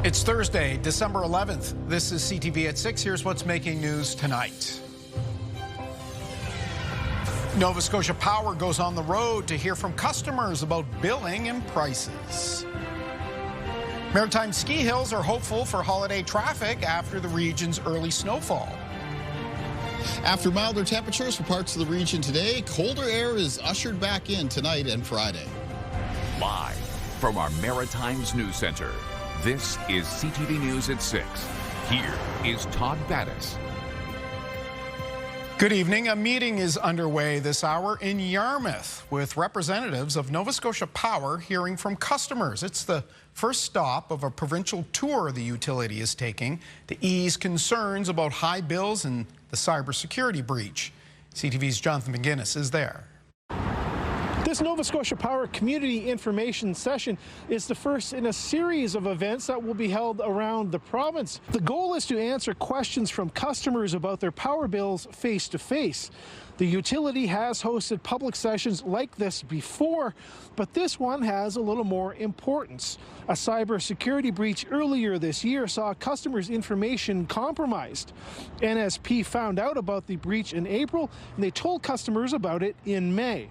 It's Thursday, December 11th. This is CTV at 6. Here's what's making news tonight. Nova Scotia Power goes on the road to hear from customers about billing and prices. Maritime ski hills are hopeful for holiday traffic after the region's early snowfall. After milder temperatures for parts of the region today, colder air is ushered back in tonight and Friday. Live from our Maritimes News Center, this is CTV News at 6. Here is Todd Battis. Good evening. A meeting is underway this hour in Yarmouth with representatives of Nova Scotia Power hearing from customers. It's the first stop of a provincial tour the utility is taking to ease concerns about high bills and the cybersecurity breach. CTV's Jonathan McGuinness is there. This Nova Scotia Power Community Information Session is the first in a series of events that will be held around the province. The goal is to answer questions from customers about their power bills face-to-face. The utility has hosted public sessions like this before, but this one has a little more importance. A cybersecurity breach earlier this year saw customers' information compromised. NSP found out about the breach in April, and they told customers about it in May.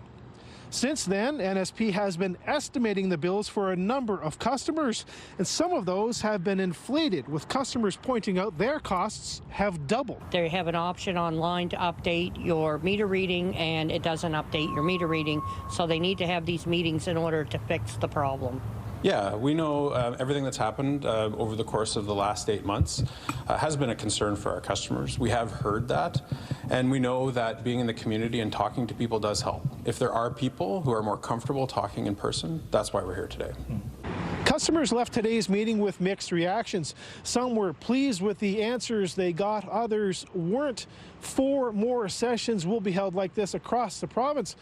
Since then, NSP has been estimating the bills for a number of customers, and some of those have been inflated, with customers pointing out their costs have doubled. They have an option online to update your meter reading, and it doesn't update your meter reading, so they need to have these meetings in order to fix the problem. Yeah, we know everything that's happened over the course of the last 8 months has been a concern for our customers. We have heard that, and we know that being in the community and talking to people does help. If there are people who are more comfortable talking in person, that's why we're here today. Customers left today's meeting with mixed reactions. Some were pleased with the answers they got, others weren't. 4 more sessions will be held like this across the province.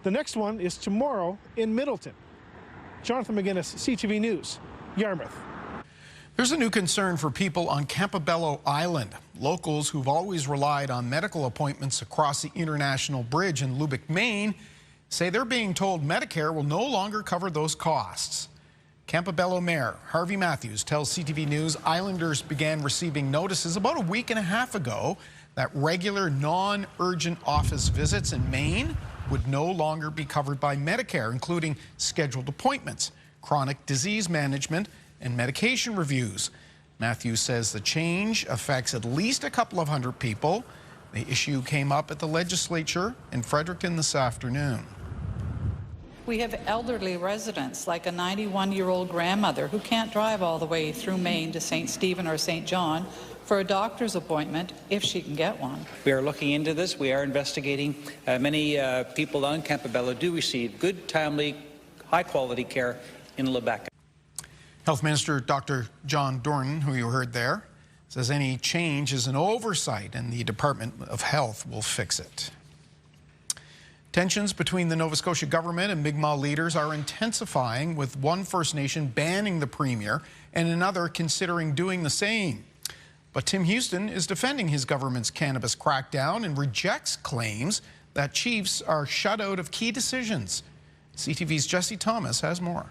The next one is tomorrow in Middleton. Jonathan McGuinness, CTV News, Yarmouth. There's a new concern for people on Campobello Island. Locals who've always relied on medical appointments across the International Bridge in Lubec, Maine, say they're being told Medicare will no longer cover those costs. Campobello Mayor Harvey Matthews tells CTV News Islanders began receiving notices about a week and a half ago that regular non-urgent office visits in Maine would no longer be covered by Medicare, including scheduled appointments, chronic disease management, and medication reviews. Matthews says the change affects at least a couple of hundred people. The issue came up at the legislature in Fredericton this afternoon. We have elderly residents, like a 91-year-old grandmother who can't drive all the way through Maine to St. Stephen or St. John for a doctor's appointment, if she can get one. We are looking into this. We are investigating. Many people on Campobello do receive good, timely, high-quality care in Lubec. Health Minister Dr. John Dornan, who you heard there, says any change is an oversight and the Department of Health will fix it. Tensions between the Nova Scotia government and Mi'kmaq leaders are intensifying, with one First Nation banning the Premier and another considering doing the same. But Tim Houston is defending his government's cannabis crackdown and rejects claims that chiefs are shut out of key decisions. CTV's Jesse Thomas has more.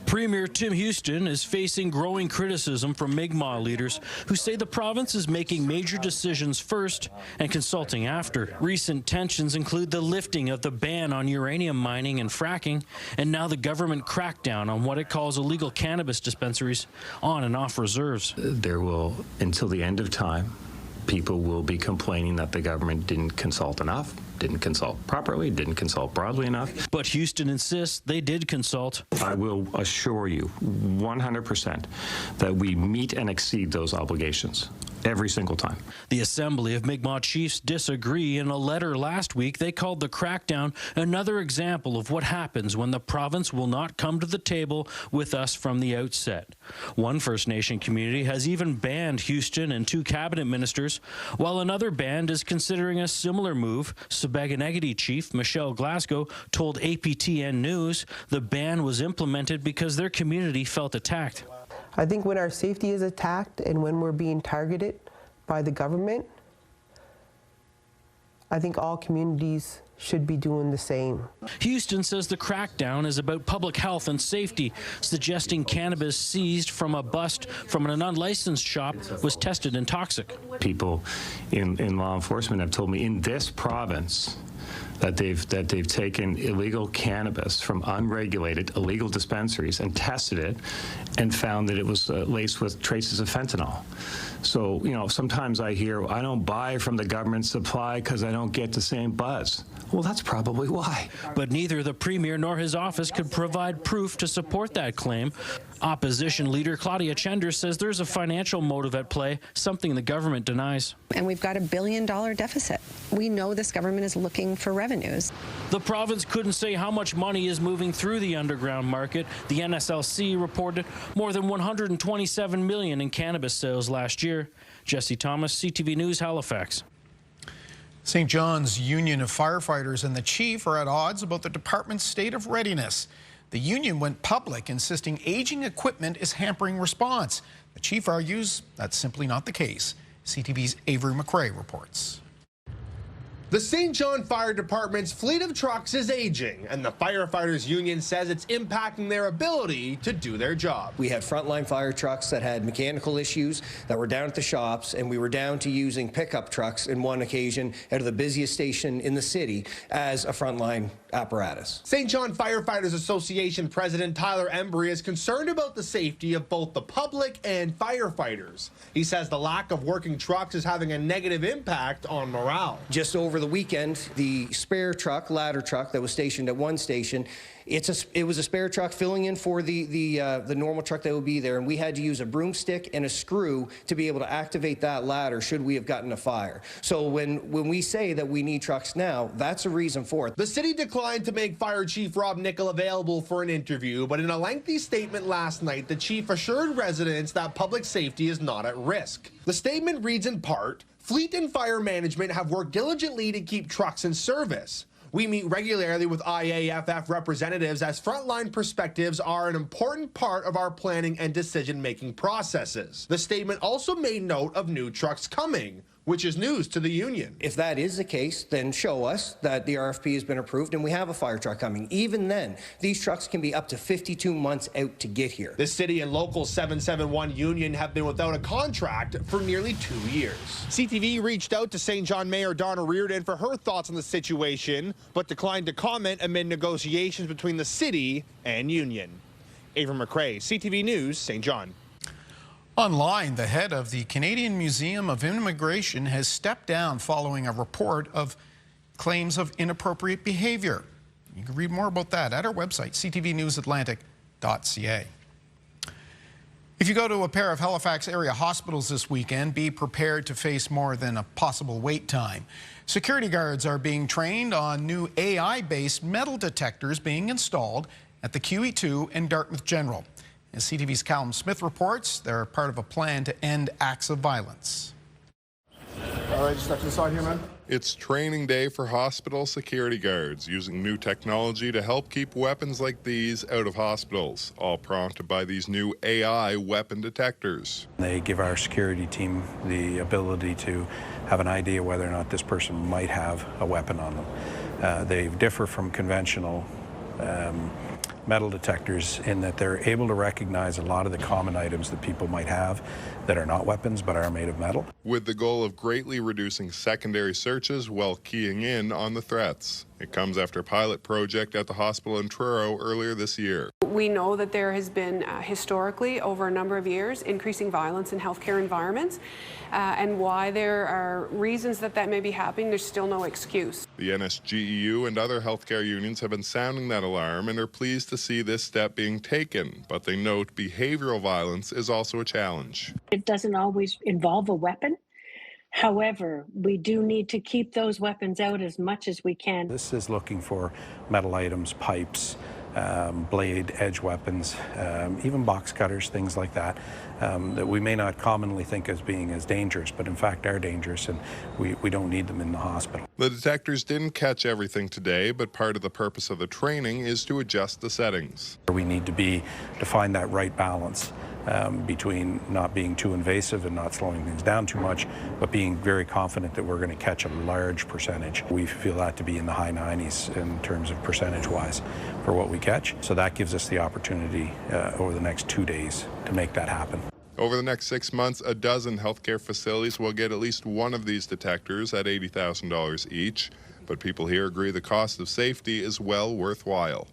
Premier Tim Houston is facing growing criticism from Mi'kmaq leaders who say the province is making major decisions first and consulting after. Recent tensions include the lifting of the ban on uranium mining and fracking, and now the government crackdown on what it calls illegal cannabis dispensaries on and off reserves. There will, until the end of time, people will be complaining that the government didn't consult enough, didn't consult properly, didn't consult broadly enough. But Houston insists they did consult. I will assure you 100% that we meet and exceed those obligations every single time. The Assembly of Mi'kmaq Chiefs disagree. In a letter last week, they called the crackdown another example of what happens when the province will not come to the table with us from the outset. One First Nation community has even banned Houston and 2 cabinet ministers, while another band is considering a similar move. Sibaghanagity Chief Michelle Glasgow told APTN News the ban was implemented because their community felt attacked. I think when our safety is attacked and when we're being targeted by the government, I think all communities should be doing the same. Houston says the crackdown is about public health and safety, suggesting cannabis seized from a bust from an unlicensed shop was tested and toxic. People in law enforcement have told me in this province that they've taken illegal cannabis from unregulated illegal dispensaries and tested it and found that it was laced with traces of fentanyl. So, you know, sometimes I hear, I don't buy from the government supply because I don't get the same buzz. Well, that's probably why. But neither the Premier nor his office could provide proof to support that claim. Opposition leader Claudia Chender says there's a financial motive at play, something the government denies. And we've got $1 billion deficit. We know this government is looking for revenues. The province couldn't say how much money is moving through the underground market. The NSLC reported more than $127 million in cannabis sales last year. Jesse Thomas, CTV News, Halifax. St. John's Union of Firefighters and the chief are at odds about the department's state of readiness. The union went public, insisting aging equipment is hampering response. The chief argues that's simply not the case. CTV's Avery McRae reports. The St. John Fire Department's fleet of trucks is aging, and the Firefighters Union says it's impacting their ability to do their job. We had frontline fire trucks that had mechanical issues that were down at the shops, and we were down to using pickup trucks in one occasion out of the busiest station in the city as a frontline apparatus. St. John Firefighters Association President Tyler Embry is concerned about the safety of both the public and firefighters. He says the lack of working trucks is having a negative impact on morale. Just over the weekend, the spare truck, ladder truck that was stationed at one station, it was a spare truck filling in for the normal truck that would be there, and we had to use a broomstick and a screw to be able to activate that ladder should we have gotten a fire. So when we say that we need trucks now, that's a reason for it. The city declined to make Fire Chief Rob Nickel available for an interview, but in a lengthy statement last night, the chief assured residents that public safety is not at risk. The statement reads in part, "Fleet and fire management have worked diligently to keep trucks in service. We meet regularly with IAFF representatives as frontline perspectives are an important part of our planning and decision-making processes." The statement also made note of new trucks coming, which is news to the union. If that is the case, then show us that the RFP has been approved and we have a fire truck coming. Even then, these trucks can be up to 52 months out to get here. The city and local 771 union have been without a contract for nearly 2 years. CTV reached out to St. John Mayor Donna Reardon for her thoughts on the situation, but declined to comment amid negotiations between the city and union. Avery McRae, CTV News, St. John. Online, the head of the Canadian Museum of Immigration has stepped down following a report of claims of inappropriate behavior. You can read more about that at our website, ctvnewsatlantic.ca. If you go to a pair of Halifax area hospitals this weekend, be prepared to face more than a possible wait time. Security guards are being trained on new AI-based metal detectors being installed at the QE2 and Dartmouth General. As CTV's Callum Smith reports, they're part of a plan to end acts of violence. All right, step to the side here, man. It's training day for hospital security guards using new technology to help keep weapons like these out of hospitals, all prompted by these new AI weapon detectors. They give our security team the ability to have an idea whether or not this person might have a weapon on them. They differ from conventional metal detectors in that they're able to recognize a lot of the common items that people might have that are not weapons but are made of metal. With the goal of greatly reducing secondary searches while keying in on the threats. It comes after a pilot project at the hospital in Truro earlier this year. We know that there has been historically over a number of years increasing violence in healthcare environments, and why there are reasons that may be happening, there's still no excuse. The NSGEU and other healthcare unions have been sounding that alarm and are pleased to see this step being taken, but they note behavioral violence is also a challenge. It doesn't always involve a weapon. However, we do need to keep those weapons out as much as we can. This is looking for metal items, pipes, blade, edge weapons, even box cutters, things like that, that we may not commonly think as being as dangerous, but in fact are dangerous, and we don't need them in the hospital. The detectors didn't catch everything today, but part of the purpose of the training is to adjust the settings. We need to find that right balance between not being too invasive and not slowing things down too much, but being very confident that we're going to catch a large percentage. We feel that to be in the high 90s in terms of percentage-wise for what we catch. So that gives us the opportunity over the next 2 days to make that happen. Over the next 6 months, a dozen healthcare facilities will get at least one of these detectors at $80,000 each. But people here agree the cost of safety is well worthwhile.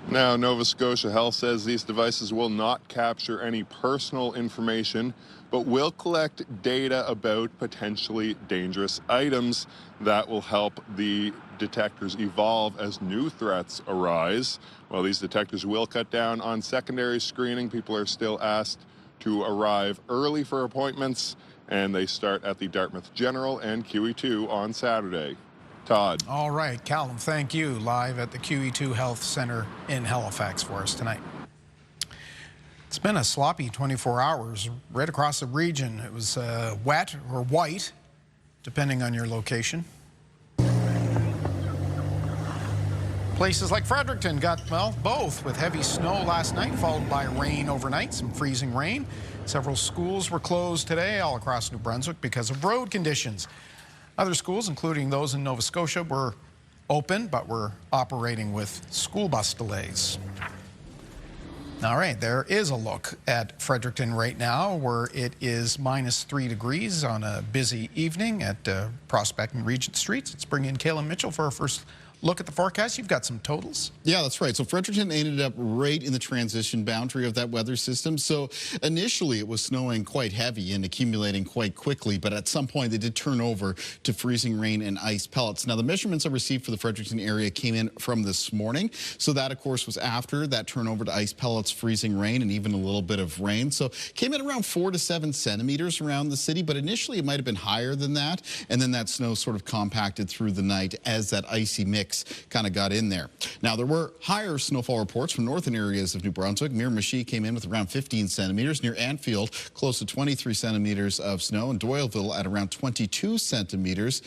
Now, Nova Scotia Health says these devices will not capture any personal information, but will collect data about potentially dangerous items that will help the detectors evolve as new threats arise. While these detectors will cut down on secondary screening, people are still asked to arrive early for appointments, and they start at the Dartmouth General and QE2 on Saturday. Todd. All right, Callum, thank you. Live at the QE2 Health Center in Halifax for us tonight. It's been a sloppy 24 hours right across the region. It was wet or white, depending on your location. Places like Fredericton got, well, both, with heavy snow last night, followed by rain overnight, some freezing rain. Several schools were closed today all across New Brunswick because of road conditions. Other schools, including those in Nova Scotia, were open, but were operating with school bus delays. All right, there is a look at Fredericton right now, where it is -3 degrees on a busy evening at Prospect and Regent Streets. Let's bring in Kayla Mitchell for our first look at the forecast. You've got some totals. Yeah, that's right. So Fredericton ended up right in the transition boundary of that weather system. So initially it was snowing quite heavy and accumulating quite quickly, but at some point they did turn over to freezing rain and ice pellets. Now the measurements I received for the Fredericton area came in from this morning. So that of course was after that turnover to ice pellets, freezing rain, and even a little bit of rain. So came in around 4 to 7 centimeters around the city, but initially it might have been higher than that. And then that snow sort of compacted through the night as that icy mix kind of got in there. Now, there were higher snowfall reports from northern areas of New Brunswick. Miramichi came in with around 15 centimeters. Near Anfield, close to 23 centimeters of snow. And Doyleville at around 22 centimeters.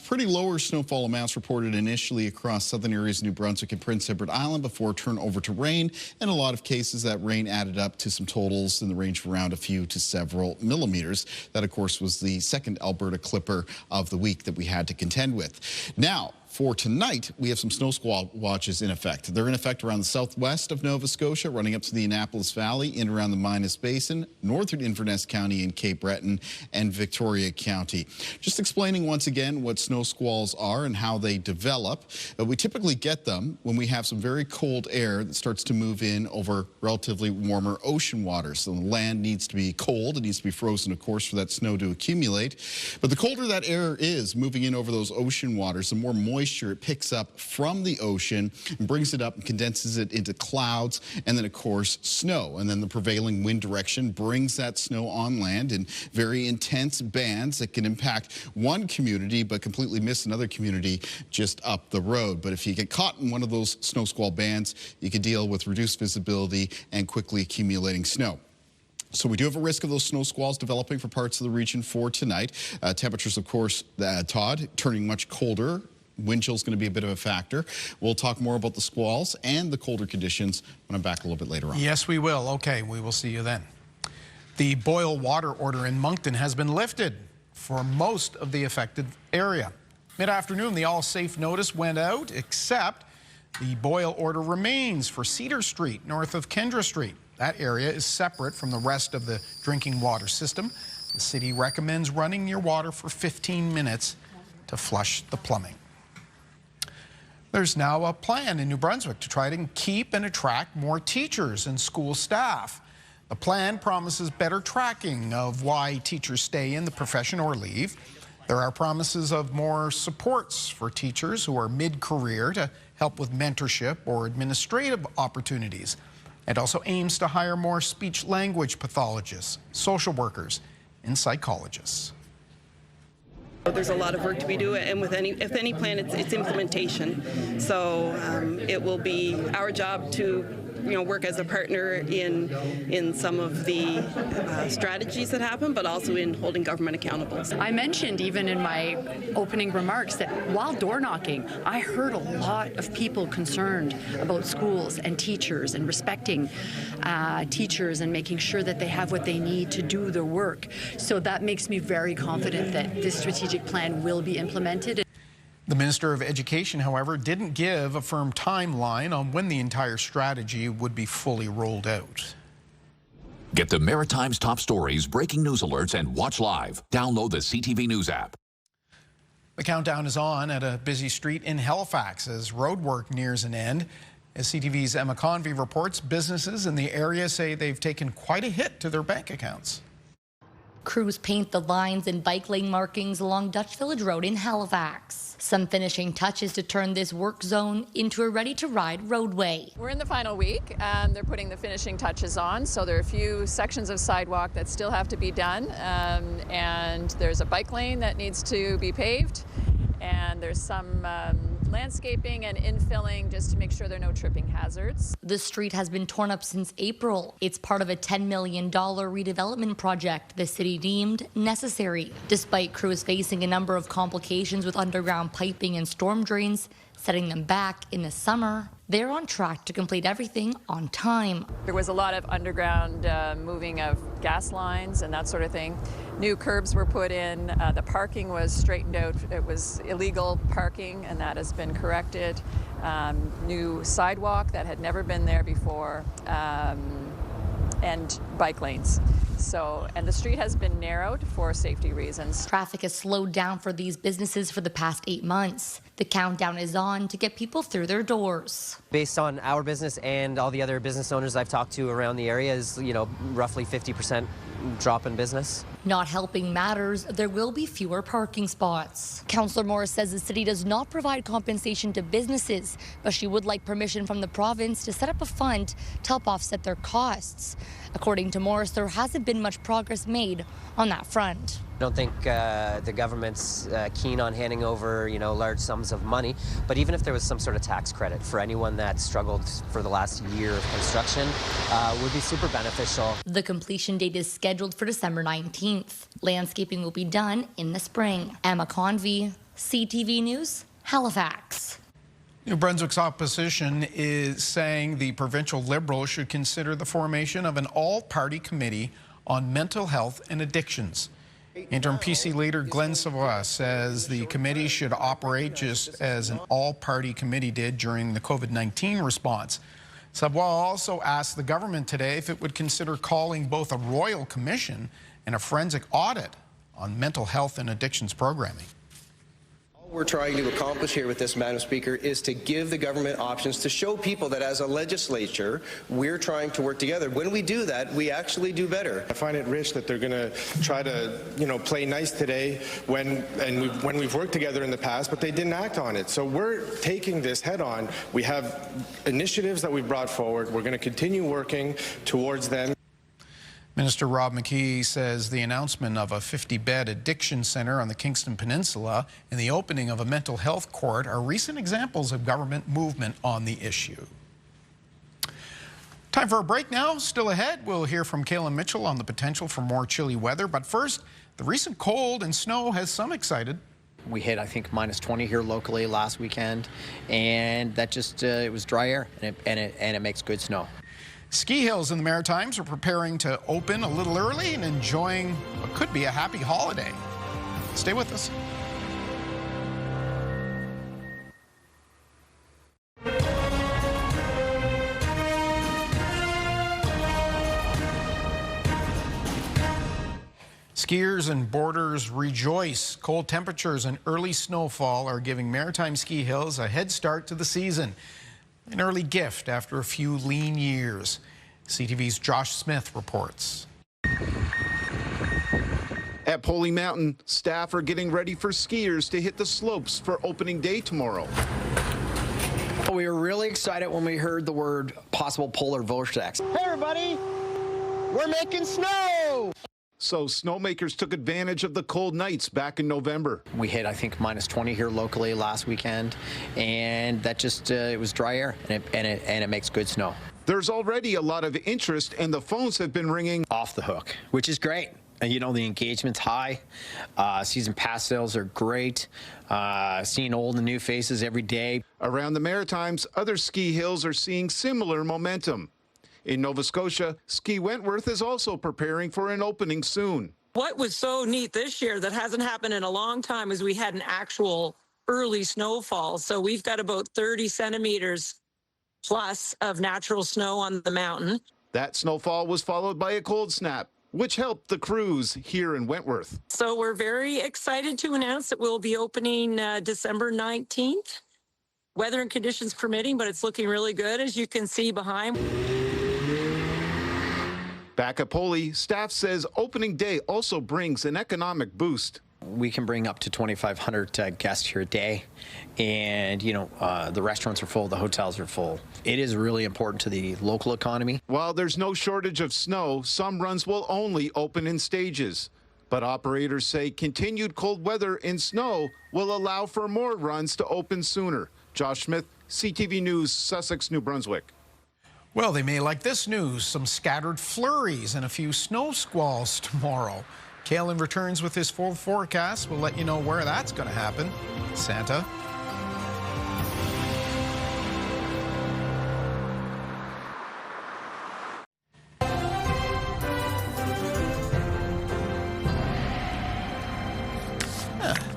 Pretty lower snowfall amounts reported initially across southern areas of New Brunswick and Prince Edward Island before turn over to rain. In a lot of cases, that rain added up to some totals in the range of around a few to several millimeters. That, of course, was the second Alberta clipper of the week that we had to contend with. Now, for tonight, we have some snow squall watches in effect. They're in effect around the southwest of Nova Scotia, running up to the Annapolis Valley, in around the Minas Basin, northern Inverness County and Cape Breton, and Victoria County. Just explaining once again what snow squalls are and how they develop. We typically get them when we have some very cold air that starts to move in over relatively warmer ocean waters. So the land needs to be cold. It needs to be frozen, of course, for that snow to accumulate. But the colder that air is moving in over those ocean waters, the more moisture it picks up from the ocean and brings it up and condenses it into clouds, and then of course snow. And then the prevailing wind direction brings that snow on land in very intense bands that can impact one community but completely miss another community just up the road. But if you get caught in one of those snow squall bands, you can deal with reduced visibility and quickly accumulating snow. So we do have a risk of those snow squalls developing for parts of the region for tonight. Temperatures, of course, Todd, turning much colder. Wind chill is going to be a bit of a factor. We'll talk more about the squalls and the colder conditions when I'm back a little bit later on. Yes, we will. Okay, we will see you then. The boil water order in Moncton has been lifted for most of the affected area. Mid-afternoon, the all-safe notice went out, except the boil order remains for Cedar Street, north of Kendra Street. That area is separate from the rest of the drinking water system. The city recommends running your water for 15 minutes to flush the plumbing. There's now a plan in New Brunswick to try to keep and attract more teachers and school staff. The plan promises better tracking of why teachers stay in the profession or leave. There are promises of more supports for teachers who are mid-career to help with mentorship or administrative opportunities. It also aims to hire more speech-language pathologists, social workers, and psychologists. There's a lot of work to be doing, and with any plan, it's implementation. So it will be our job to work as a partner in some of the strategies that happen, but also in holding government accountable. I mentioned even in my opening remarks that while door knocking, I heard a lot of people concerned about schools and teachers and respecting teachers and making sure that they have what they need to do their work. So that makes me very confident that this strategic plan will be implemented. The Minister of Education, however, didn't give a firm timeline on when the entire strategy would be fully rolled out. Get the Maritime's top stories, breaking news alerts, and watch live. Download the CTV News app. The countdown is on at a busy street in Halifax as roadwork nears an end. As CTV's Emma Convey reports, businesses in the area say they've taken quite a hit to their bank accounts. Crews paint the lines and bike lane markings along Dutch Village Road in Halifax. Some finishing touches to turn this work zone into a ready-to-ride roadway. We're in the final week. They're putting the finishing touches on, so there are a few sections of sidewalk that still have to be done, and there's a bike lane that needs to be paved, and there's some landscaping and infilling just to make sure there are no tripping hazards. The street has been torn up since April. It's part of a $10 million redevelopment project the city deemed necessary. Despite crews facing a number of complications with underground piping and storm drains, setting them back in the summer, they're on track to complete everything on time. There was a lot of underground moving of gas lines and that sort of thing. New curbs were put in. The parking was straightened out. It was illegal parking, and that has been corrected. New sidewalk that had never been there before, and bike lanes. And the street has been narrowed for safety reasons. Traffic has slowed down for these businesses for the past 8 months. The countdown is on to get people through their doors. Based on our business and all the other business owners I've talked to around the area is, roughly 50% drop in business. Not helping matters, there will be fewer parking spots. Councillor Morris says the city does not provide compensation to businesses, but she would like permission from the province to set up a fund to help offset their costs. According to Morris, there hasn't been much progress made on that front. I don't think the government's keen on handing over, large sums of money. But even if there was some sort of tax credit for anyone that struggled for the last year of construction, would be super beneficial. The completion date is scheduled for December 19th. Landscaping will be done in the spring. Emma Convey, CTV News, Halifax. New Brunswick's opposition is saying the provincial Liberals should consider the formation of an all-party committee on mental health and addictions. Interim PC leader Glenn Savoy says the committee should operate just as an all-party committee did during the COVID-19 response. Savoy also asked the government today if it would consider calling both a royal commission and a forensic audit on mental health and addictions programming. What we're trying to accomplish here with this, Madam Speaker, is to give the government options to show people that as a legislature, we're trying to work together. When we do that, we actually do better. I find it rich that they're going to try to, play nice today when we've worked together in the past, but they didn't act on it. So we're taking this head on. We have initiatives that we've brought forward. We're going to continue working towards them. Minister Rob McKee says the announcement of a 50-bed addiction center on the Kingston Peninsula and the opening of a mental health court are recent examples of government movement on the issue. Time for a break now. Still ahead, we'll hear from Kaylin Mitchell on the potential for more chilly weather. But first, the recent cold and snow has some excited. We hit, I think, minus 20 here locally last weekend, and that just, it was dry air, and it makes good snow. Ski hills in the Maritimes are preparing to open a little early and enjoying what could be a happy holiday. Stay with us. Skiers and boarders rejoice. Cold temperatures and early snowfall are giving Maritime ski hills a head start to the season. An early gift after a few lean years. CTV's Josh Smith reports. At Poley Mountain, staff are getting ready for skiers to hit the slopes for opening day tomorrow. We were really excited when we heard the word possible polar vortex. Hey everybody, we're making snow! So snowmakers took advantage of the cold nights back in November. We hit, I think, minus 20 here locally last weekend, and that just, it was dry air, and it makes good snow. There's already a lot of interest, and the phones have been ringing off the hook, which is great. And you know, the engagement's high. Season pass sales are great. Seeing old and new faces every day. Around the Maritimes, other ski hills are seeing similar momentum. In Nova Scotia, Ski Wentworth is also preparing for an opening soon. What was so neat this year that hasn't happened in a long time is we had an actual early snowfall. So we've got about 30 centimeters plus of natural snow on the mountain. That snowfall was followed by a cold snap, which helped the cruise here in Wentworth. So we're very excited to announce that we'll be opening December 19th, weather and conditions permitting, but it's looking really good, as you can see behind. Back at Poli, staff says opening day also brings an economic boost. We can bring up to 2,500 guests here a day, and you know, the restaurants are full, the hotels are full. It is really important to the local economy. While there's no shortage of snow, some runs will only open in stages. But operators say continued cold weather and snow will allow for more runs to open sooner. Josh Smith, CTV News, Sussex, New Brunswick. Well, they may like this news. Some scattered flurries and a few snow squalls tomorrow. Kalen returns with his full forecast. We'll let you know where that's going to happen. Santa.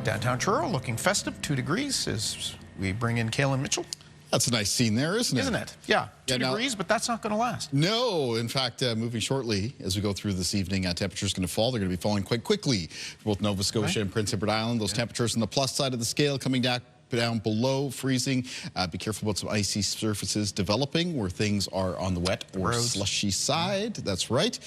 Downtown Truro looking festive, 2 degrees as we bring in Kalen Mitchell. That's a nice scene there, isn't it? Isn't it? Yeah, 2 degrees, but that's not going to last. No, in fact, moving shortly as we go through this evening, temperatures going to fall. They're going to be falling quite quickly for both Nova Scotia and Prince Edward Island. Those temperatures on the plus side of the scale coming down below freezing. Be careful about some icy surfaces developing where things are on the wet or slushy side. That's right.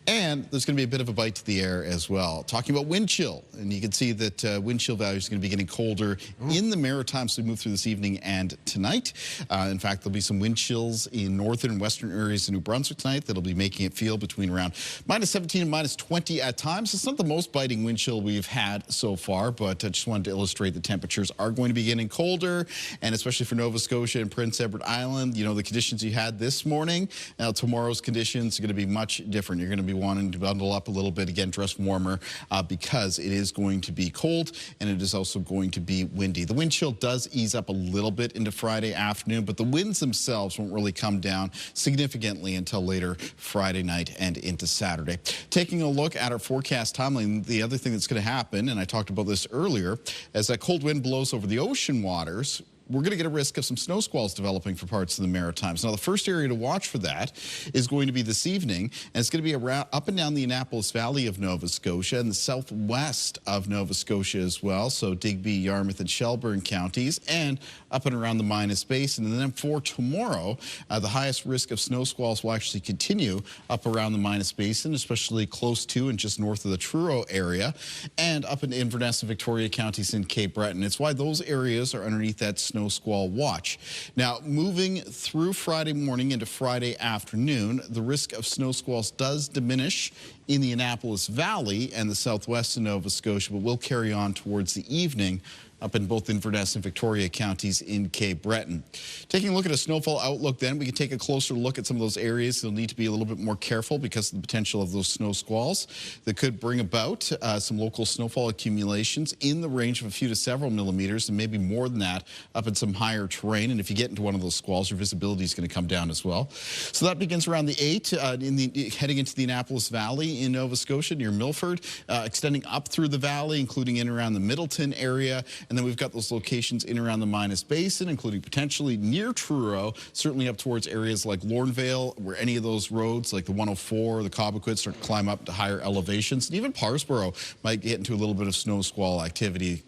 And there's going to be a bit of a bite to the air as well. Talking about wind chill, and you can see that wind chill values are going to be getting colder in the Maritimes as we move through this evening and tonight. In fact, there'll be some wind chills in northern and western areas of New Brunswick tonight that'll be making it feel between around -17 and -20 at times. It's not the most biting wind chill we've had so far, but I just wanted to illustrate the temperatures are going to be getting colder, and especially for Nova Scotia and Prince Edward Island, you know, the conditions you had this morning, now tomorrow's conditions are going to be much different. You're going to be wanting to bundle up a little bit, again, dress warmer, because it is going to be cold, and it is also going to be windy. The wind chill does ease up a little bit into Friday afternoon, but the winds themselves won't really come down significantly until later Friday night and into Saturday. Taking a look at our forecast timeline, the other thing that's going to happen, and I talked about this earlier, as that cold wind blows over the ocean waters, we're going to get a risk of some snow squalls developing for parts of the Maritimes. Now, the first area to watch for that is going to be this evening, and it's going to be around up and down the Annapolis Valley of Nova Scotia and the southwest of Nova Scotia as well, so Digby, Yarmouth, and Shelburne counties, and up and around the Minas Basin. And then for tomorrow, the highest risk of snow squalls will actually continue up around the Minas Basin, especially close to and just north of the Truro area, and up in Inverness and Victoria counties in Cape Breton. It's why those areas are underneath that snow squall watch. Now, moving through Friday morning into Friday afternoon, the risk of snow squalls does diminish in the Annapolis Valley and the southwest of Nova Scotia, but will carry on towards the evening up in both Inverness and Victoria counties in Cape Breton. Taking a look at a snowfall outlook then, we can take a closer look at some of those areas. They'll need to be a little bit more careful because of the potential of those snow squalls that could bring about some local snowfall accumulations in the range of a few to several millimeters, and maybe more than that up in some higher terrain. And if you get into one of those squalls, your visibility is going to come down as well. So that begins around the 8 heading into the Annapolis Valley in Nova Scotia near Milford, extending up through the valley, including in around the Middleton area. And then we've got those locations in around the Minas Basin, including potentially near Truro, certainly up towards areas like Lornvale, where any of those roads like the 104, the Cobequid start to climb up to higher elevations. And even Parsboro might get into a little bit of snow squall activity.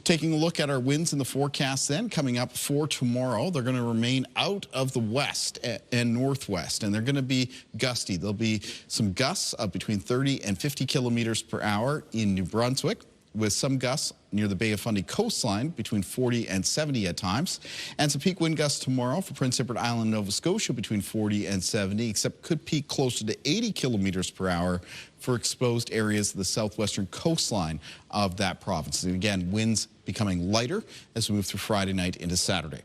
Taking a look at our winds in the forecast then, coming up for tomorrow, they're going to remain out of the west and northwest, and they're going to be gusty. There'll be some gusts of between 30 and 50 kilometers per hour in New Brunswick, with some gusts near the Bay of Fundy coastline between 40 and 70 at times. And some peak wind gusts tomorrow for Prince Edward Island, Nova Scotia between 40 and 70, except could peak closer to 80 kilometers per hour for exposed areas of the southwestern coastline of that province. And again, winds becoming lighter as we move through Friday night into Saturday.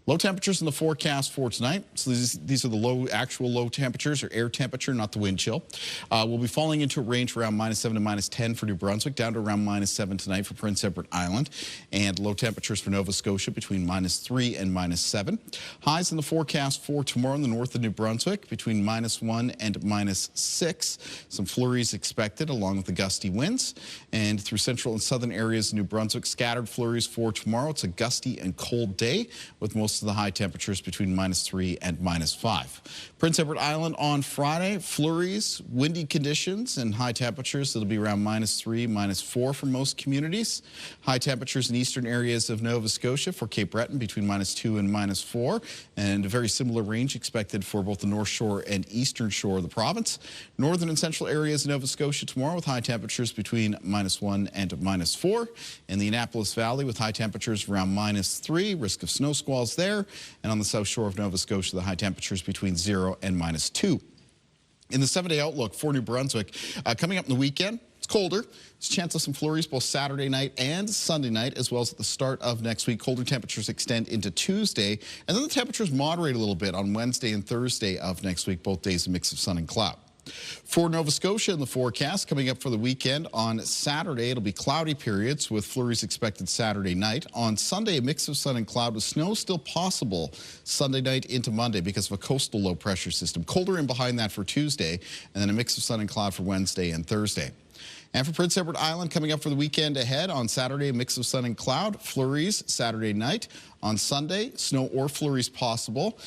Low temperatures in the forecast for tonight. So these are the actual low temperatures, or air temperature, not the wind chill. We'll be falling into a range around -7 to -10 for New Brunswick, down to around -7 tonight for Prince Edward Island. And low temperatures for Nova Scotia between -3 and -7. Highs in the forecast for tomorrow in the north of New Brunswick between -1 and -6. Some flurries expected along with the gusty winds. And through central and southern areas of New Brunswick, scattered flurries for tomorrow. It's a gusty and cold day with most of the high temperatures between -3 and -5. Prince Edward Island on Friday, flurries, windy conditions, and high temperatures. It'll be around -3, -4 for most communities. High temperatures in eastern areas of Nova Scotia for Cape Breton between -2 and -4, and a very similar range expected for both the North Shore and Eastern Shore of the province. Northern and central areas of Nova Scotia tomorrow with high temperatures between -1 and -4. In the Annapolis Valley with high temperatures around -3, risk of snow squalls there. And on the south shore of Nova Scotia, the high temperatures between 0 and -2. In the 7-day outlook for New Brunswick, coming up in the weekend, it's colder. There's a chance of some flurries both Saturday night and Sunday night, as well as at the start of next week. Colder temperatures extend into Tuesday, and then the temperatures moderate a little bit on Wednesday and Thursday of next week, both days a mix of sun and cloud. For Nova Scotia in the forecast, coming up for the weekend, on Saturday it'll be cloudy periods with flurries expected Saturday night. On Sunday, a mix of sun and cloud with snow still possible Sunday night into Monday because of a coastal low pressure system. Colder in behind that for Tuesday, and then a mix of sun and cloud for Wednesday and Thursday. And for Prince Edward Island, coming up for the weekend ahead, on Saturday, a mix of sun and cloud, flurries Saturday night. On Sunday, snow or flurries possible,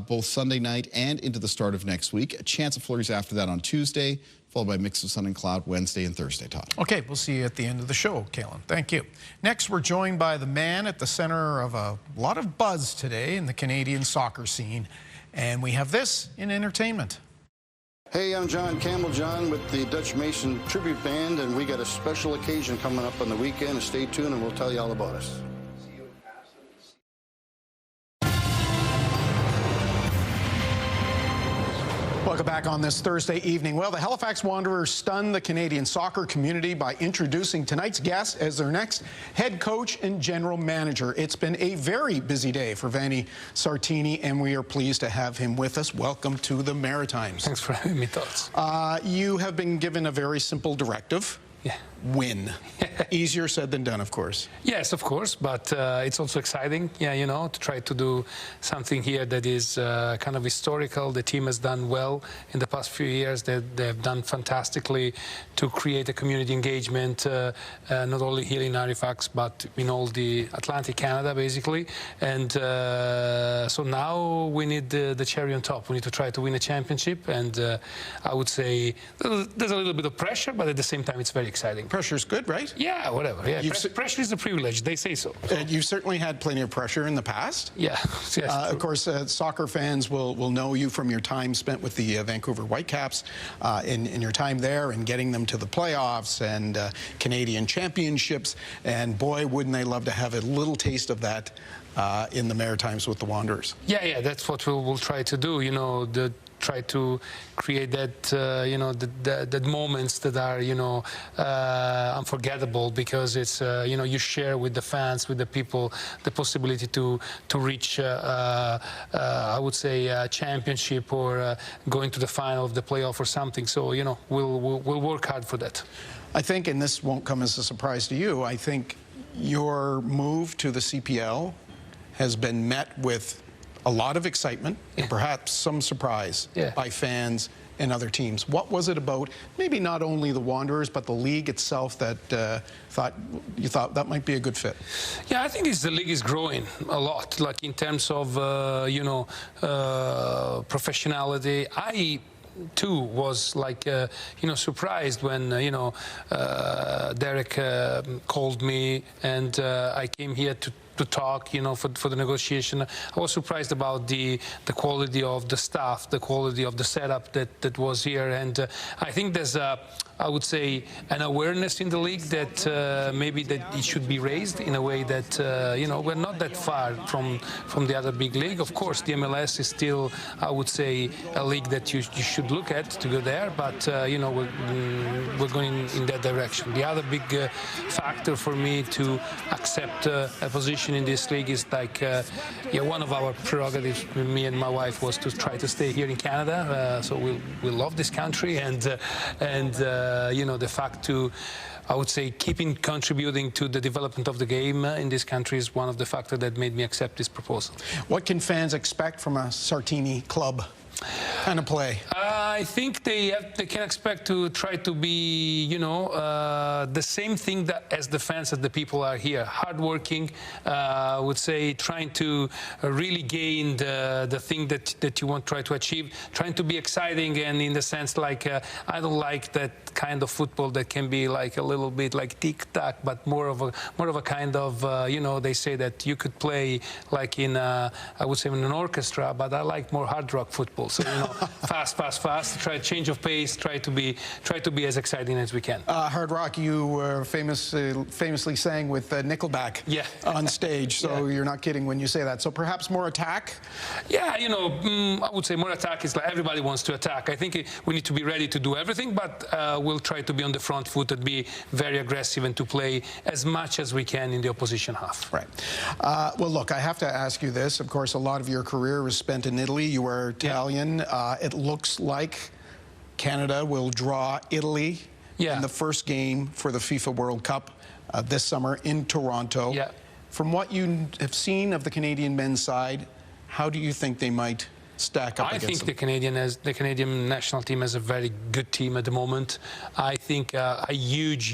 both Sunday night and into the start of next week. A chance of flurries after that on Tuesday, followed by a mix of sun and cloud Wednesday and Thursday, Todd. Okay, we'll see you at the end of the show, Kalen. Thank you. Next, we're joined by the man at the center of a lot of buzz today in the Canadian soccer scene. And we have this in entertainment. Hey, I'm John Campbell, John, with the Dutch Mason Tribute Band, and we got a special occasion coming up on the weekend. Stay tuned, and we'll tell you all about it. Welcome back on this Thursday evening. Well, the Halifax Wanderers stunned the Canadian soccer community by introducing tonight's guest as their next head coach and general manager. It's been a very busy day for Vanni Sartini, and we are pleased to have him with us. Welcome to the Maritimes. Thanks for having me, Tots. You have been given a very simple directive. Yeah. Win. Easier said than done, of course. Yes, of course, but it's also exciting, yeah, you know, to try to do something here that is kind of historical. The team has done well in the past few years. They've done fantastically to create a community engagement, not only here in Halifax, but in all the Atlantic Canada, basically. And so now we need the cherry on top. We need to try to win a championship, and I would say there's a little bit of pressure, but at the same time, it's very exciting. Pressure's good, right? Yeah, whatever. Yeah, pressure is a privilege. They say so. You've certainly had plenty of pressure in the past. Yeah. Yes, of course, soccer fans will know you from your time spent with the Vancouver Whitecaps, in your time there and getting them to the playoffs and Canadian championships. And boy, wouldn't they love to have a little taste of that in the Maritimes with the Wanderers. Yeah, that's what we'll try to do. You know, try to create that, you know, that moments that are, you know, unforgettable, because it's, you know, you share with the fans, with the people, the possibility to reach, I would say, a championship or going to the final of the playoff or something. So, you know, we'll work hard for that. I think, and this won't come as a surprise to you, I think your move to the CPL has been met with a lot of excitement and perhaps some surprise by fans and other teams. What was it about, maybe not only the Wanderers, but the league itself that you thought that might be a good fit? Yeah, I think the league is growing a lot, like in terms of, you know, professionality. I too was like, you know, surprised when, you know, Derek called me and I came here to talk, you know, for the negotiation. I was surprised about the quality of the staff, the quality of the setup that was here, and I think there's a I would say, an awareness in the league that maybe that it should be raised in a way that, you know, we're not that far from the other big league. Of course, the MLS is still, I would say, a league that you should look at to go there, but, you know, we're going in that direction. The other big factor for me to accept a position in this league is like, yeah, one of our prerogatives, me and my wife, was to try to stay here in Canada. So we love this country, and you know, the fact to, I would say, keeping contributing to the development of the game in this country is one of the factors that made me accept this proposal. What can fans expect from a Sartini club kind of play? I think they can expect to try to be, you know, the same thing that as the fans, as the people are here. Hardworking, I would say, trying to really gain the thing that you want to try to achieve, trying to be exciting, and in the sense like I don't like that kind of football that can be like a little bit like tic-tac, but more of a kind of, you know, they say that you could play like in I would say in an orchestra, but I like more hard rock football. So, you know, fast, try a change of pace, try to be as exciting as we can. Hard rock, you were famously sang with Nickelback on stage, so you're not kidding when you say that. So perhaps more attack? Yeah, you know, I would say more attack is like everybody wants to attack. I think we need to be ready to do everything, but we'll try to be on the front foot and be very aggressive and to play as much as we can in the opposition half. Right. Well, look, I have to ask you this. Of course, a lot of your career was spent in Italy. You were Italian. It looks like Canada will draw Italy in the first game for the FIFA World Cup this summer in Toronto. From what you have seen of the Canadian men's side, how do you think they might stack up against them? I think the Canadian national team has a very good team at the moment. I think a huge,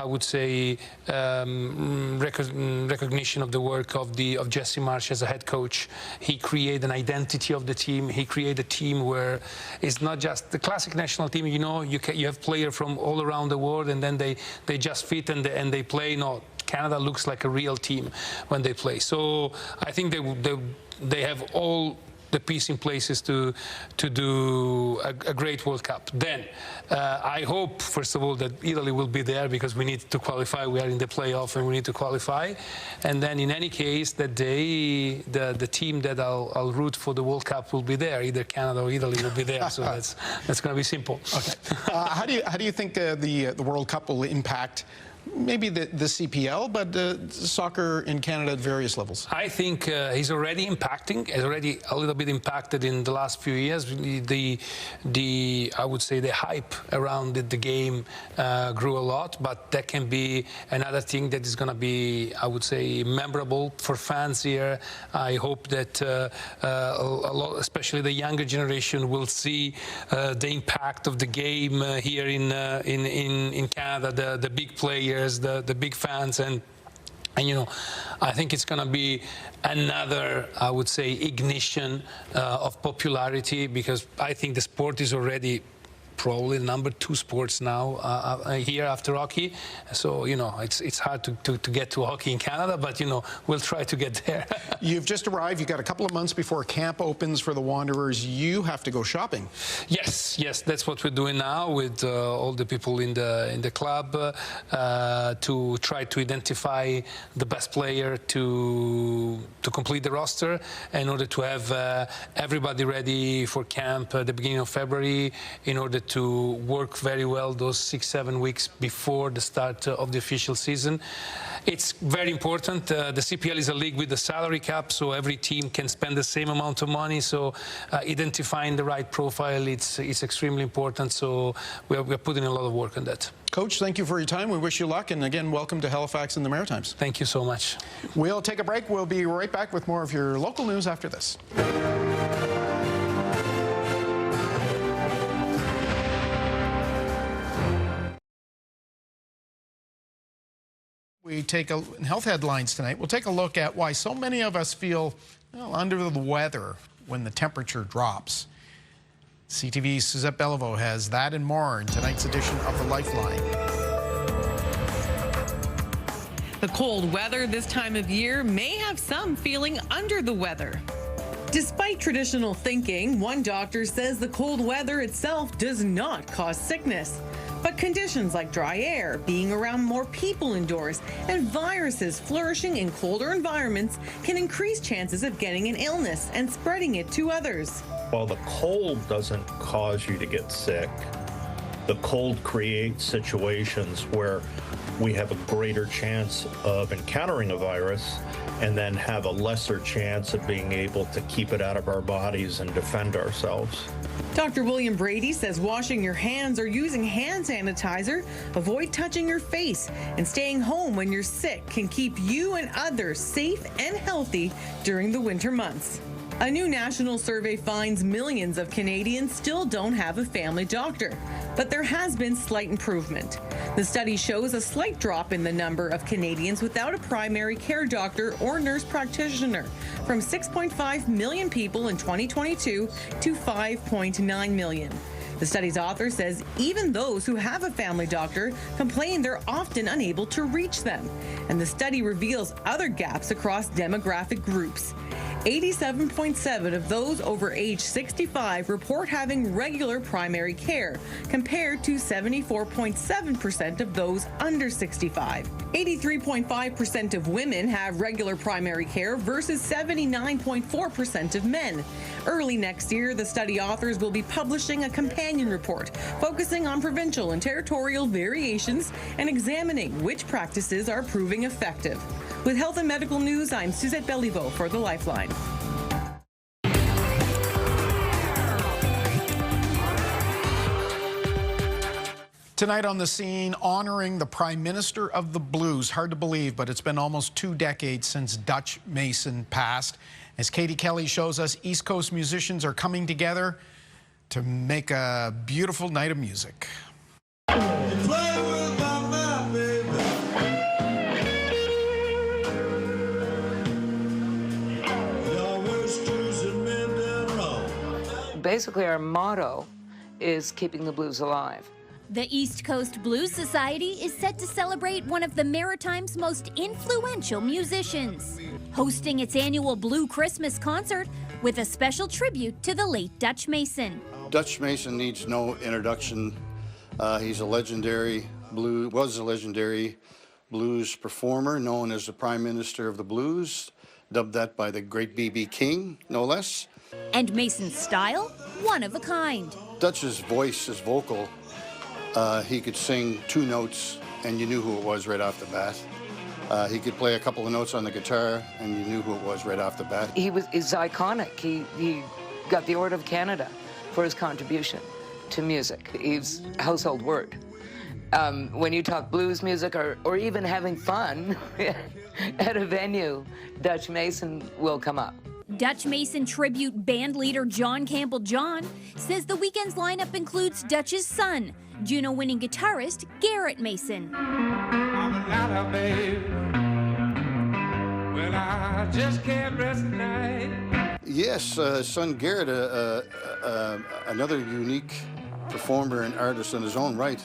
I would say, recognition of the work of Jesse Marsh as a head coach. He created an identity of the team. He created a team where it's not just the classic national team. You know, you have players from all around the world, and then they just fit and they play. No, Canada looks like a real team when they play. So I think they have all the piece in places to do a great World Cup. Then I hope, first of all, that Italy will be there because we need to qualify. We are in the playoff and we need to qualify. And then in any case, that day, the team that I'll root for the World Cup will be there. Either Canada or Italy will be there. So that's going to be simple. Okay. How do you think the World Cup will impact maybe the CPL, but soccer in Canada at various levels? I think he's already a little bit impacted in the last few years. I would say the hype around the game grew a lot, but that can be another thing that is going to be, I would say, memorable for fans here. I hope that a lot, especially the younger generation, will see the impact of the game here in Canada, the big players, the big fans, and you know, I think it's going to be another, I would say, ignition of popularity, because I think the sport is already probably number 2 sports now here after hockey. So, you know, it's hard to get to hockey in Canada, but, you know, we'll try to get there. You've just arrived. You've got a couple of months before camp opens for the Wanderers. You have to go shopping. Yes, that's what we're doing now with all the people in the club to try to identify the best player to complete the roster in order to have everybody ready for camp at the beginning of February, in order to work very well those 6-7 weeks before the start of the official season. It's very important. The CPL is a league with a salary cap, so every team can spend the same amount of money. So identifying the right profile, it's extremely important. So we're putting a lot of work on that. Coach, thank you for your time. We wish you luck. And again, welcome to Halifax and the Maritimes. Thank you so much. We'll take a break. We'll be right back with more of your local news after this. We take health headlines tonight. We'll take a look at why so many of us feel under the weather when the temperature drops. CTV's Suzette Beliveau has that and more in tonight's edition of the Lifeline. The cold weather this time of year may have some feeling under the weather. Despite traditional thinking, one doctor says the cold weather itself does not cause sickness. But conditions like dry air, being around more people indoors, and viruses flourishing in colder environments can increase chances of getting an illness and spreading it to others. While the cold doesn't cause you to get sick, the cold creates situations where we have a greater chance of encountering a virus and then have a lesser chance of being able to keep it out of our bodies and defend ourselves. Dr. William Brady says washing your hands or using hand sanitizer, avoid touching your face, and staying home when you're sick can keep you and others safe and healthy during the winter months. A new national survey finds millions of Canadians still don't have a family doctor, but there has been slight improvement. The study shows a slight drop in the number of Canadians without a primary care doctor or nurse practitioner, from 6.5 million people in 2022 to 5.9 million. The study's author says even those who have a family doctor complain they're often unable to reach them. And the study reveals other gaps across demographic groups. 87.7% of those over age 65 report having regular primary care, compared to 74.7% of those under 65. 83.5% of women have regular primary care versus 79.4% of men. Early next year, the study authors will be publishing a companion report focusing on provincial and territorial variations and examining which practices are proving effective. With health and medical news, I'm Suzette Belliveau for the Lifeline. Tonight on the scene, honoring the Prime Minister of the Blues. Hard to believe, but it's been almost 2 decades since Dutch Mason passed. As Katie Kelly shows us, East Coast musicians are coming together to make a beautiful night of music. Basically, our motto is keeping the blues alive. The East Coast Blues Society is set to celebrate one of the Maritime's most influential musicians, hosting its annual Blue Christmas concert with a special tribute to the late Dutch Mason. Dutch Mason needs no introduction. He's was a legendary blues performer, known as the Prime Minister of the Blues, dubbed that by the great B.B. King, no less. And Mason's style, one of a kind. Dutch's voice, his vocal, he could sing 2 notes and you knew who it was right off the bat. He could play a couple of notes on the guitar and you knew who it was right off the bat. He's iconic. He got the Order of Canada for his contribution to music. He's a household word. When you talk blues music or even having fun at a venue, Dutch Mason will come up. Dutch Mason tribute band leader John Campbell John says the weekend's lineup includes Dutch's son, Juno-winning guitarist Garrett Mason. I'm a ladder, babe. Well, I just can't rest at night. Yes, son Garrett, another unique performer and artist in his own right.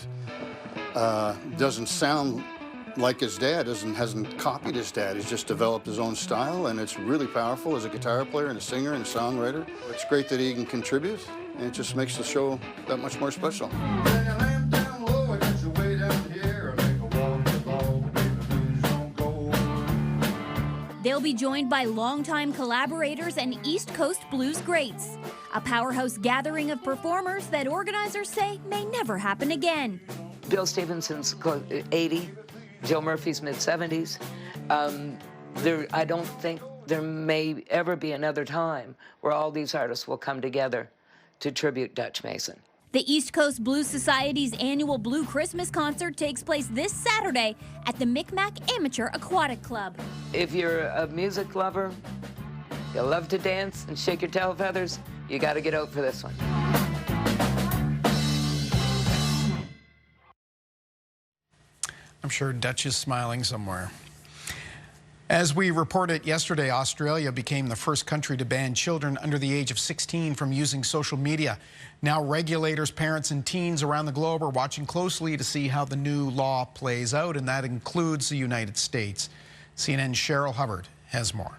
Doesn't sound like his dad, hasn't copied his dad. He's just developed his own style, and it's really powerful as a guitar player and a singer and a songwriter. It's great that he can contribute, and it just makes the show that much more special. They'll be joined by longtime collaborators and East Coast blues greats, a powerhouse gathering of performers that organizers say may never happen again. Bill Stevenson's 80. Joe Murphy's mid-70s. I don't think there may ever be another time where all these artists will come together to tribute Dutch Mason. The East Coast Blues Society's annual Blue Christmas concert takes place this Saturday at the Micmac Amateur Aquatic Club. If you're a music lover, you love to dance and shake your tail feathers, you got to get out for this one. I'm sure Dutch is smiling somewhere. As we reported yesterday, Australia became the first country to ban children under the age of 16 from using social media. Now regulators, parents, and teens around the globe are watching closely to see how the new law plays out, and that includes the United States. CNN's Cheryl Hubbard has more.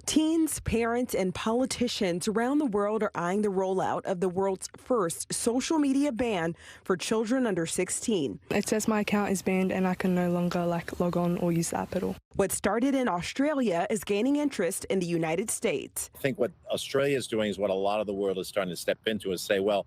Teens, parents, and politicians around the world are eyeing the rollout of the world's first social media ban for children under 16. It says my account is banned and I can no longer log on or use the app at all. What started in Australia is gaining interest in the United States. I think what Australia is doing is what a lot of the world is starting to step into, is say, well,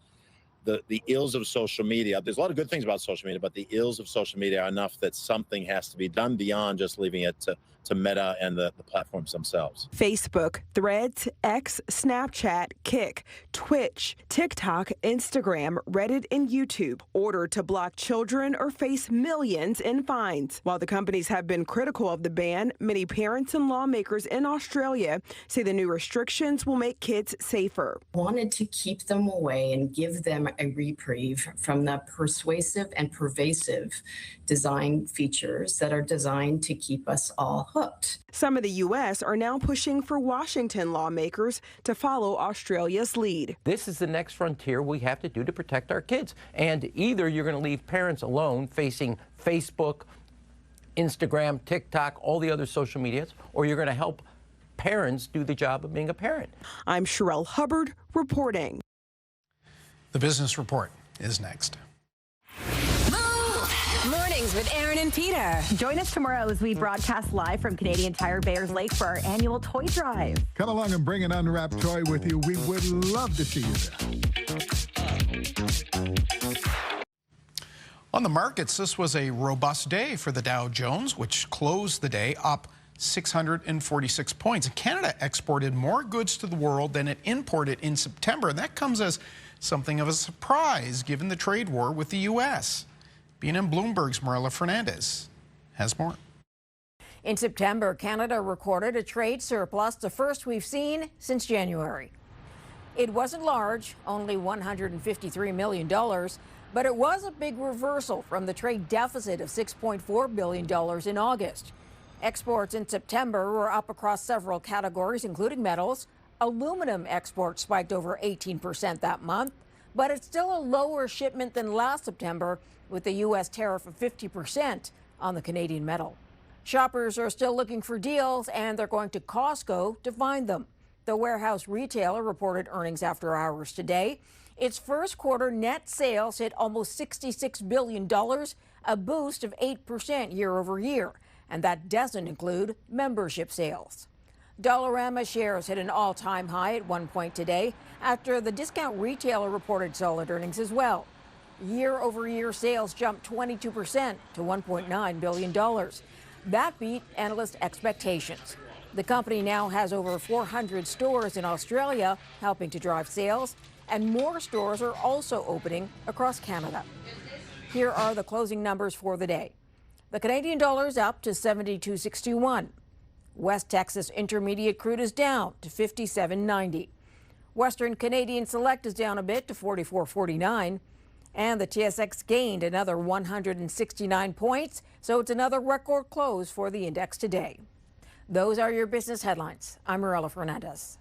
the ills of social media, there's a lot of good things about social media, but the ills of social media are enough that something has to be done beyond just leaving it to Meta and the platforms themselves. Facebook, Threads, X, Snapchat, Kik, Twitch, TikTok, Instagram, Reddit, and YouTube ordered to block children or face millions in fines. While the companies have been critical of the ban, many parents and lawmakers in Australia say the new restrictions will make kids safer. Wanted to keep them away and give them a reprieve from the persuasive and pervasive design features that are designed to keep us all hooked. Some of the U.S. are now pushing for Washington lawmakers to follow Australia's lead. This is the next frontier we have to do to protect our kids. And either you're going to leave parents alone facing Facebook, Instagram, TikTok, all the other social medias, or you're going to help parents do the job of being a parent. I'm Sherelle Hubbard reporting. The Business Report is next. Mornings with Aaron and Peter. Join us tomorrow as we broadcast live from Canadian Tire Bayers Lake for our annual toy drive. Come along and bring an unwrapped toy with you. We would love to see you there. On the markets, this was a robust day for the Dow Jones, which closed the day up 646 points. Canada exported more goods to the world than it imported in September, and that comes as something of a surprise given the trade war with the U.S. BNN Bloomberg's Marilla Fernandez has more. In September, Canada recorded a trade surplus, the first we've seen since January. It wasn't large, only $153 million, but it was a big reversal from the trade deficit of $6.4 billion in August. Exports in September were up across several categories, including metals. Aluminum exports spiked over 18% that month, but it's still a lower shipment than last September, with the U.S. tariff of 50% on the Canadian metal. Shoppers are still looking for deals, and they're going to Costco to find them. The warehouse retailer reported earnings after hours today. Its first quarter net sales hit almost $66 billion, a boost of 8% year over year, and that doesn't include membership sales. Dollarama shares hit an all-time high at one point today after the discount retailer reported solid earnings as well. Year-over-year sales jumped 22% to $1.9 billion. That beat analyst expectations. The company now has over 400 stores in Australia, helping to drive sales, and more stores are also opening across Canada. Here are the closing numbers for the day. The Canadian dollar is up to 72.61. West Texas Intermediate crude is down to 57.90. Western Canadian Select is down a bit to 44.49. And the TSX gained another 169 points, so it's another record close for the index today. Those are your business headlines. I'm Marilla Fernandez.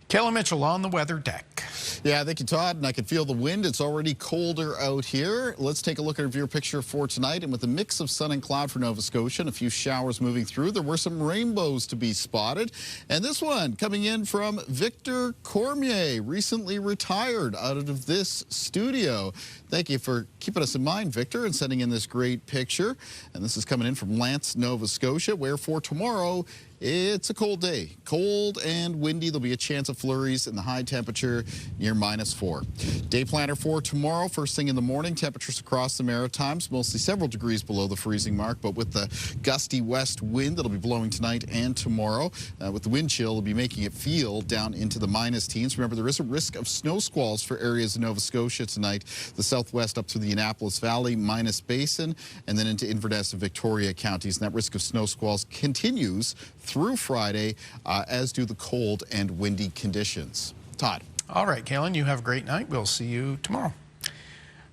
Kayla Mitchell on the weather deck. Yeah, thank you, Todd. And I can feel the wind. It's already colder out here. Let's take a look at our viewer picture for tonight. And with a mix of sun and cloud for Nova Scotia and a few showers moving through, there were some rainbows to be spotted. And this one coming in from Victor Cormier, recently retired out of this studio. Thank you for keeping us in mind, Victor, and sending in this great picture. And this is coming in from Lance, Nova Scotia, where for tomorrow, it's a cold day. Cold and windy. There'll be a chance of flurries and the high temperature near -4. Day planner for tomorrow. First thing in the morning, temperatures across the Maritimes, mostly several degrees below the freezing mark, but with the gusty west wind that'll be blowing tonight and tomorrow. With the wind chill, it'll be making it feel down into the minus teens. Remember, there is a risk of snow squalls for areas of Nova Scotia tonight. The southwest up through the Annapolis Valley, minus Basin, and then into Inverness and Victoria counties. And that risk of snow squalls continues through Friday, as do the cold and windy conditions. Todd. All right, Kaylin, you have a great night. We'll see you tomorrow.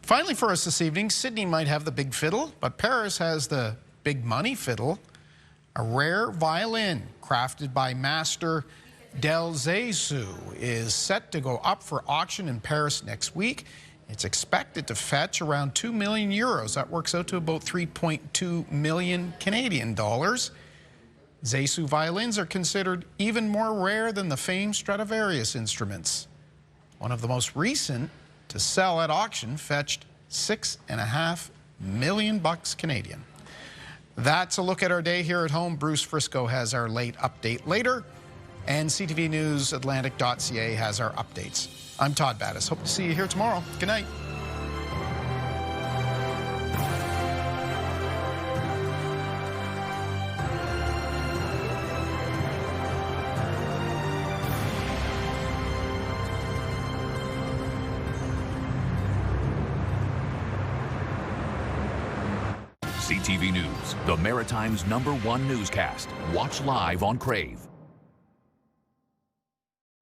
Finally for us this evening, Sydney might have the big fiddle, but Paris has the big money fiddle, a rare violin crafted by master Del Zeysu is set to go up for auction in Paris next week. It's expected to fetch around 2 million euros. That works out to about 3.2 million Canadian dollars. Zaisu violins are considered even more rare than the famed Stradivarius instruments. One of the most recent to sell at auction fetched $6.5 million Canadian. That's a look at our day here at home. Bruce Frisco has our late update later, and CTV News Atlantic.ca has our updates. I'm Todd Battis. Hope to see you here tomorrow. Good night. CTV News, the Maritime's #1 newscast. Watch live on Crave.